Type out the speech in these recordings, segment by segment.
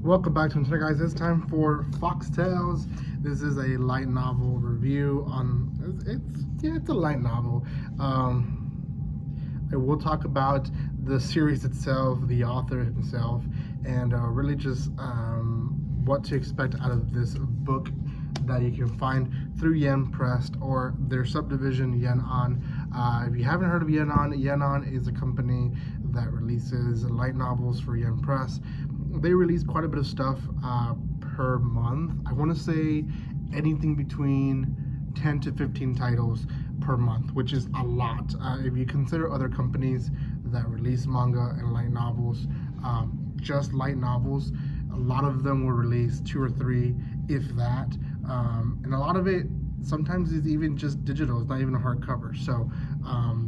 Welcome back to the channel, guys. It's time for Foxtails. This is a light novel review on it's a light novel. I will talk about the series itself, the author himself, and really just what to expect out of this book that you can find through Yen Press or their subdivision Yenon. If you haven't heard of Yenon, Yenon is a company that releases light novels for Yen Press. They release quite a bit of stuff per month. I want to say anything between 10 to 15 titles per month, which is a lot. If you consider other companies that release manga and light novels, just light novels, a lot of them will release 2 or 3, if that. And a lot of it sometimes is even just digital. It's not even a hardcover. So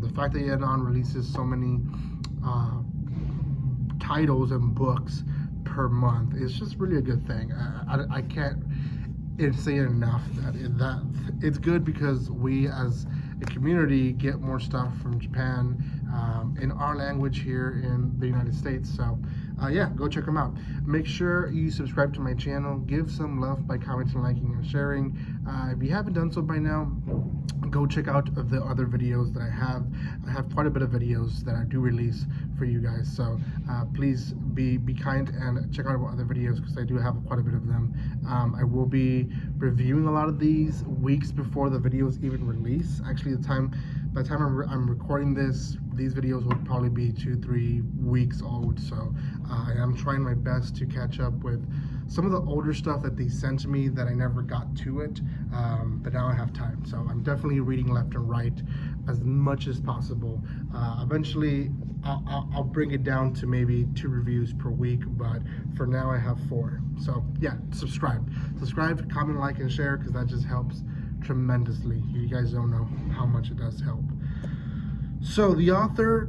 the fact that Yenon releases so many titles and books per month is just really a good thing. I can't say it enough that it's good because we as a community get more stuff from Japan in our language here in the United States. So yeah, go check them out. Make sure you subscribe to my channel. Give some love by commenting, liking, and sharing. If you haven't done so by now, go check out the other videos that I have. I have quite a bit of videos that I do release for you guys. So please be kind and check out other videos because I do have quite a bit of them. I will be reviewing a lot of these weeks before the videos even release. Actually, by the time I'm recording this, these videos will probably be 2-3 weeks old. So I am trying my best to catch up with some of the older stuff that they sent to me that I never got to it, but now I have time. So I'm definitely reading left and right as much as possible. Eventually, I'll bring it down to maybe 2 reviews per week, but for now I have 4. So yeah, subscribe, comment, like, and share because that just helps tremendously. You guys don't know how much it does help. So the author,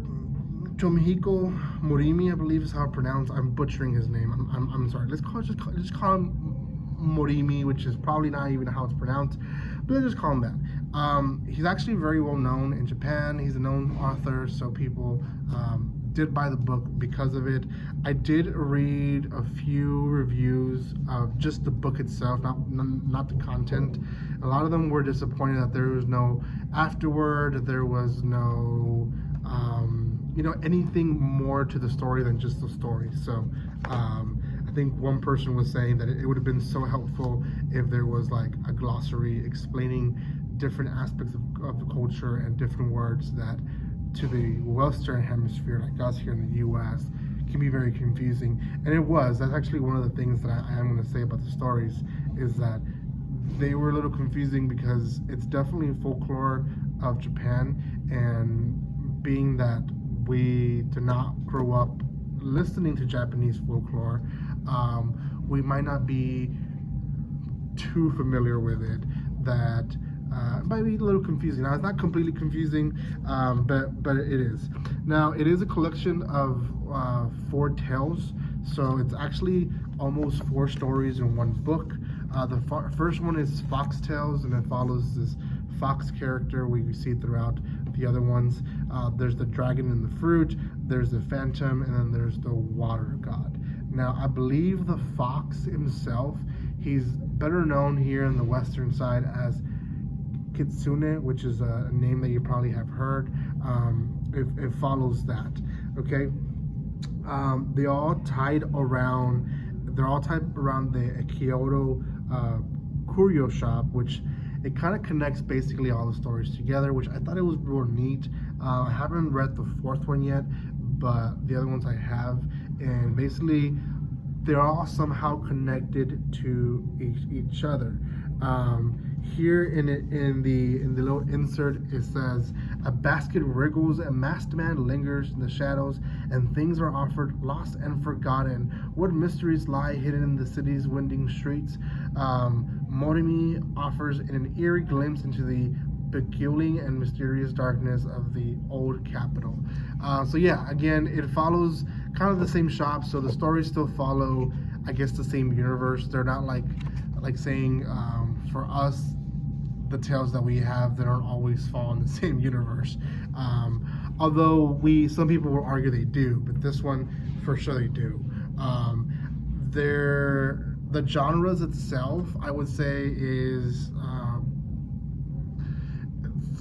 TOMIHIKO Morimi, I believe is how it's pronounced. I'm butchering his name. I'm sorry. Let's just call him Morimi, which is probably not even how it's pronounced, but let's just call him that. He's actually very well known in Japan. He's a known author, so people did buy the book because of it. I did read a few reviews of just the book itself, not the content. A lot of them were disappointed that there was no afterword, there was no anything more to the story than just the story. So I think one person was saying that it would have been so helpful if there was like a glossary explaining different aspects of the culture and different words that to the Western hemisphere, like us here in the US, can be very confusing. And it was. That's actually one of the things that I am going to say about the stories, is that they were a little confusing because it's definitely folklore of Japan, and being that we did not grow up listening to Japanese folklore, we might not be too familiar with it. That it might be a little confusing. Now, it's not completely confusing, but it is. Now, it is a collection of 4 tales, so it's actually almost 4 stories in one book. The first one is Fox Tales, and it follows this fox character we see throughout the other ones. There's the dragon and the fruit, there's the phantom, and then there's the water god. Now, I believe the fox himself, he's better known here in the western side as Kitsune, which is a name that you probably have heard. It follows that. Okay, they're all tied around the Kyoto curio shop, which it kind of connects basically all the stories together, which I thought it was real neat. I haven't read the 4th one yet, but the other ones I have, and basically they're all somehow connected to each other. Here in the little insert, it says, a basket wriggles, a masked man lingers in the shadows, and things are offered lost and forgotten. What mysteries lie hidden in the city's winding streets? Morimi offers an eerie glimpse into the beguiling and mysterious darkness of the old capital. So yeah, again, it follows kind of the same shop, so the stories still follow, I guess, the same universe. They're not like saying, for us, the tales that we have, they don't always fall in the same universe. Although some people will argue they do, but this one for sure they do. the genres itself, I would say, is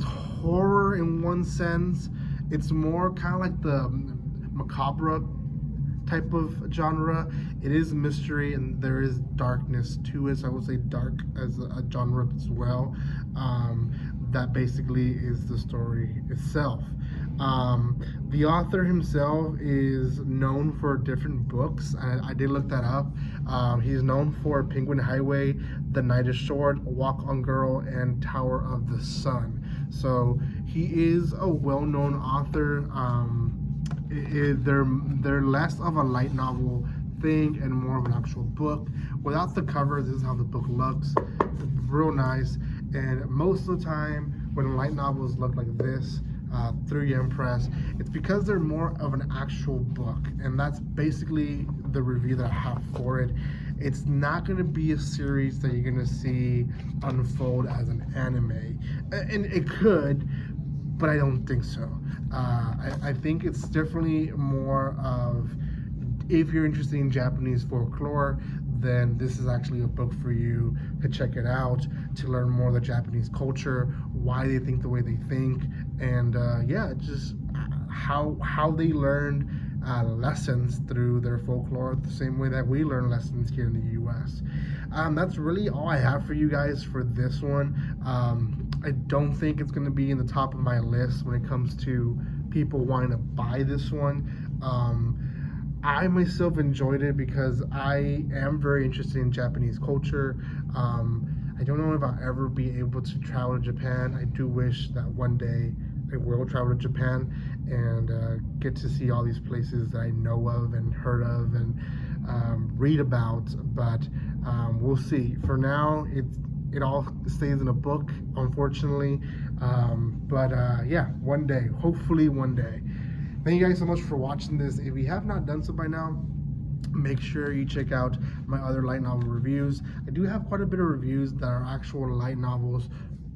horror in one sense. It's more kind of like the macabre type of genre. It is mystery and there is darkness to it. So I would say dark as a genre as well. That basically is the story itself. The author himself is known for different books. I did look that up. He's known for Penguin Highway, The Night is Short, Walk on Girl, and Tower of the Sun. So he is a well-known author. They're less of a light novel thing and more of an actual book. Without the cover, this is how the book looks. Real nice. And most of the time, when light novels look like this, through Yen Press, it's because they're more of an actual book, and that's basically the review that I have for it. It's not going to be a series that you're going to see unfold as an anime, and it could, but I don't think so. I think it's definitely more of, if you're interested in Japanese folklore, then this is actually a book for you to check it out, to learn more of the Japanese culture, why they think the way they think, and just how they learned lessons through their folklore, the same way that we learn lessons here in the U.S. That's really all I have for you guys for this one. I don't think it's going to be in the top of my list when it comes to people wanting to buy this one. I myself enjoyed it because I am very interested in Japanese culture. I don't know if I'll ever be able to travel to Japan. I do wish that one day I will travel to Japan and get to see all these places that I know of and heard of and read about. But we'll see. For now, it all stays in a book, unfortunately. One day, hopefully one day. Thank you guys so much for watching this. If you have not done so by now, make sure you check out my other light novel reviews. I do have quite a bit of reviews that are actual light novels,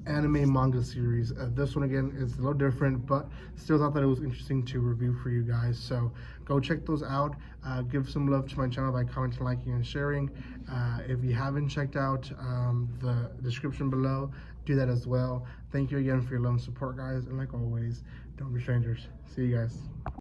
anime manga series. This one again is a little different, but still thought that it was interesting to review for you guys. So go check those out. Give some love to my channel by commenting, liking, and sharing. If you haven't checked out the description below, do that as well. Thank you again for your love and support, guys. And like always, don't be strangers. See you guys.